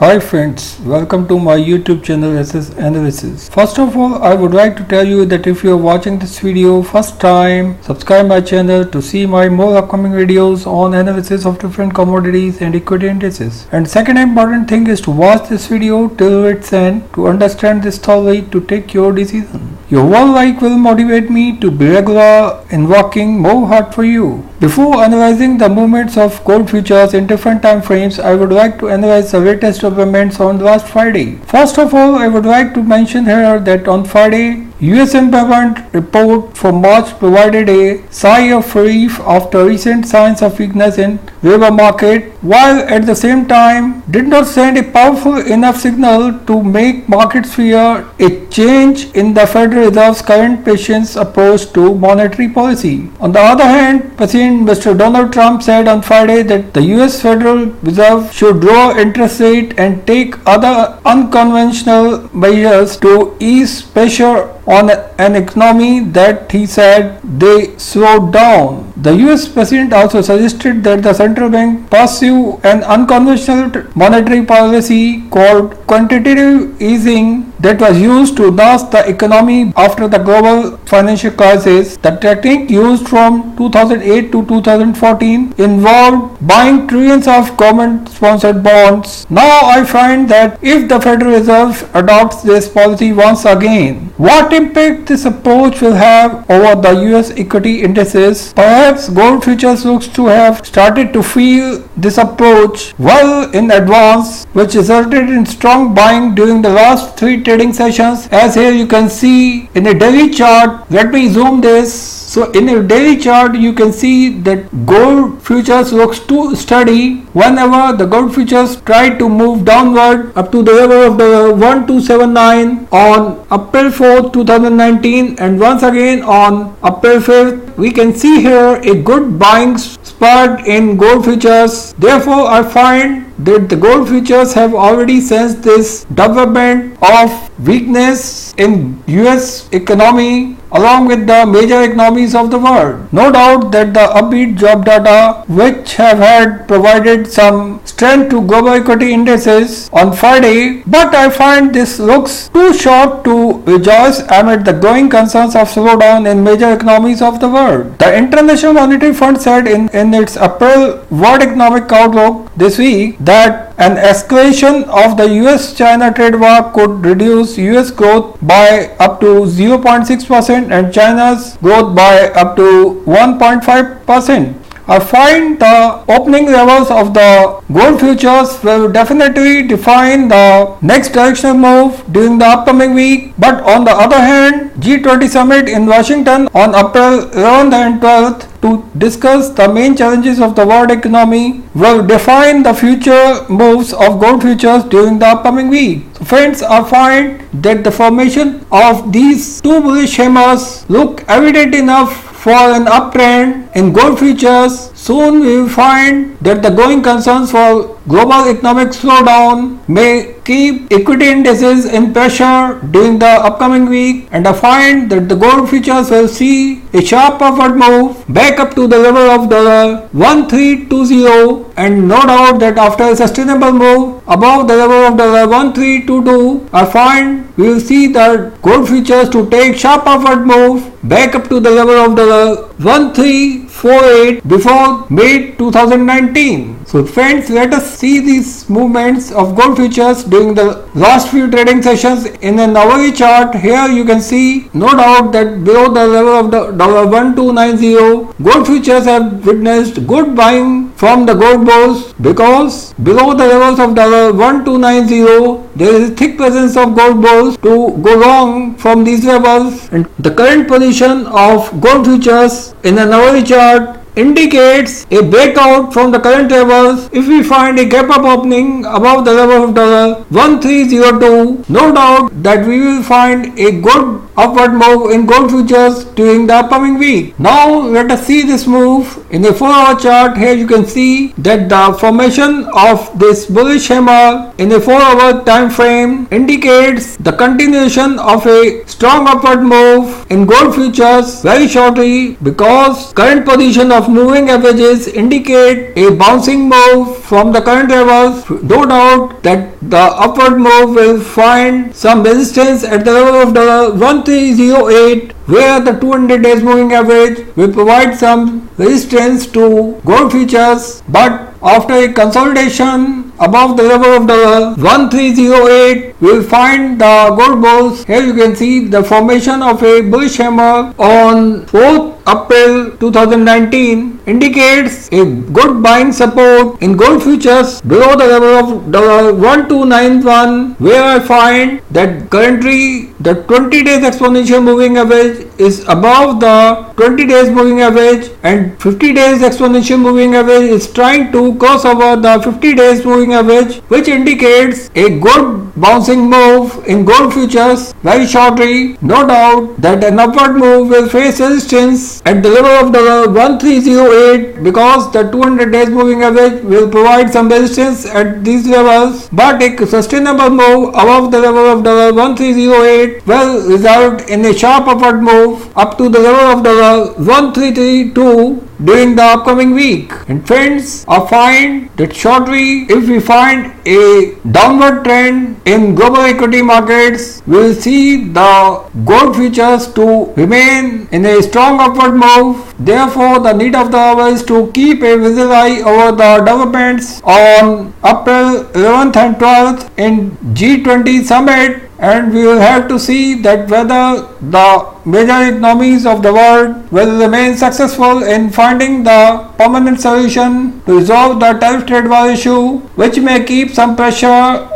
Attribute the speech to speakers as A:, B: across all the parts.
A: Hi friends, welcome to my YouTube channel SS Analysis. First of all, I would like to tell you that if you are watching this video first time, subscribe my channel to see my more upcoming videos on analysis of different commodities and equity indices. And second important thing is to watch this video till its end to understand this thoroughly to take your decision. Your one like will motivate me to be regular in working more hard for you. Before analyzing the movements of gold futures in different time frames, I would like to analyze the latest developments on last Friday. First of all, I would like to mention here that on Friday, US employment report for March provided a sigh of relief after recent signs of weakness in labor market, while at the same time did not send a powerful enough signal to make markets fear a change in the Federal Reserve's current patience approach to monetary policy. On the other hand, President Mr. Donald Trump said on Friday that the US Federal Reserve should lower interest rate and take other unconventional measures to ease pressure on an economy that he said they slowed down. The US President also suggested that the central bank pursue an unconventional monetary policy called quantitative easing that was used to nurse the economy after the global financial crisis. The technique used from 2008 to 2014 involved buying trillions of government-sponsored bonds. Now I find that if the Federal Reserve adopts this policy once again, what impact this approach will have over the US equity indices? Perhaps gold futures looks to have started to feel this approach well in advance, which resulted in strong buying during the last three trading sessions, as here you can see in a daily chart. Let me zoom this. So in a daily chart you can see that gold futures looks too steady whenever the gold futures try to move downward up to the level of the 1279 on April 4th 2019 and once again on April 5th. We can see here a good buying spurt in gold futures. Therefore I find that the gold futures have already sensed this development of weakness in US economy along with the major economies of the world. No doubt that the upbeat job data, which have had provided some strength to global equity indices on Friday, but I find this looks too short to rejoice amid the growing concerns of slowdown in major economies of the world. The International Monetary Fund said in its April World Economic Outlook this week that an escalation of the US-China trade war could reduce US growth by up to 0.6% and China's growth by up to 1.5%. I find the opening levels of the gold futures will definitely define the next directional move during the upcoming week. But on the other hand, G20 summit in Washington on April 11th and 12th to discuss the main challenges of the world economy will define the future moves of gold futures during the upcoming week. So friends, I find that the formation of these two bullish hammers look evident enough for an uptrend in gold futures. Soon we will find that the growing concerns for global economic slowdown may keep equity indices in pressure during the upcoming week, and I find that the gold futures will see a sharp upward move back up to the level of the 1320, and no doubt that after a sustainable move above the level of the 1322, I find we will see the gold futures to take sharp upward move back up to the level of the 1348 before May 2019. So friends, let us see these movements of gold futures during the last few trading sessions in an hourly chart. Here you can see no doubt that below the level of the $1290, gold futures have witnessed good buying from the gold bulls, because below the levels of the 1290 there is a thick presence of gold bulls to go long from these levels, and the current position of gold futures in an hourly chart indicates a breakout from the current levels. If we find a gap up opening above the level of the 1302, no doubt that we will find a good upward move in gold futures during the upcoming week. Now let us see this move in a 4-hour chart. Here you can see that the formation of this bullish hammer in a 4-hour time frame indicates the continuation of a strong upward move in gold futures very shortly, because current position of of moving averages indicate a bouncing move from the current levels. No doubt that the upward move will find some resistance at the level of the 1308, where the 200 days moving average will provide some resistance to gold futures, but after a consolidation above the level of the 1308, we will find the gold bulls. Here you can see the formation of a bullish hammer on 4th April 2019 indicates a good buying support in gold futures below the level of the 1291, where I find that currently the 20 days exponential moving average is above the 20 days moving average, and 50 days exponential moving average is trying to cross over the 50 days moving average, which indicates a good bouncing move in gold futures very shortly. No doubt that an upward move will face resistance at the level of the 1308, because the 200 days moving average will provide some resistance at these levels, but a sustainable move above the level of the 1308 will result in a sharp upward move up to the level of the 1332 during the upcoming week. And friends, I find that shortly, if we find a downward trend in global equity markets, we will see the gold futures to remain in a strong upward move. Therefore, the need of the hour is to keep a visual eye over the developments on April 11th and 12th in G20 summit, and we will have to see that whether the major economies of the world will remain successful in finding the permanent solution to resolve the tariff trade war issue, which may keep some pressure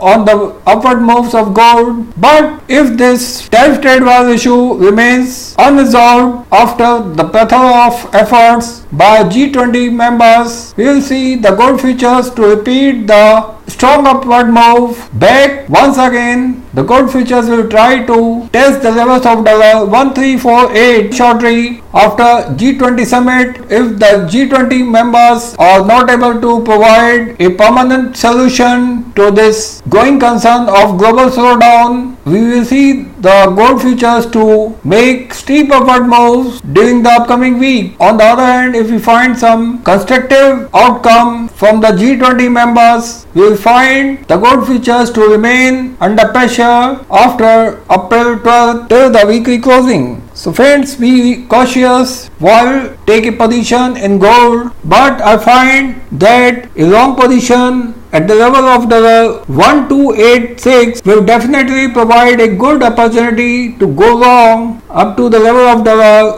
A: on the upward moves of gold. But if this tariff trade war issue remains unresolved after the plethora of efforts by G20 members, we will see the gold futures to repeat the strong upward move back once again. The gold futures will try to test the levels of $1348 shortly after G20 summit. If the G20 members are not able to provide a permanent solution to this growing concern of global slowdown, we will see the gold futures to make steep upward moves during the upcoming week. On the other hand, if we find some constructive outcome from the G20 members, we will find the gold futures to remain under pressure after April 12th till the weekly closing. So friends, be cautious while take a position in gold, but I find that a long position at the level of the 1286 will definitely provide a good opportunity to go long up to the level of the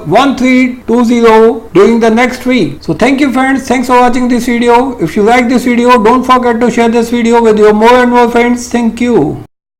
A: 1320 during the next week. So thank you friends, thanks for watching this video. If you like this video, don't forget to share this video with your more and more friends. Thank you.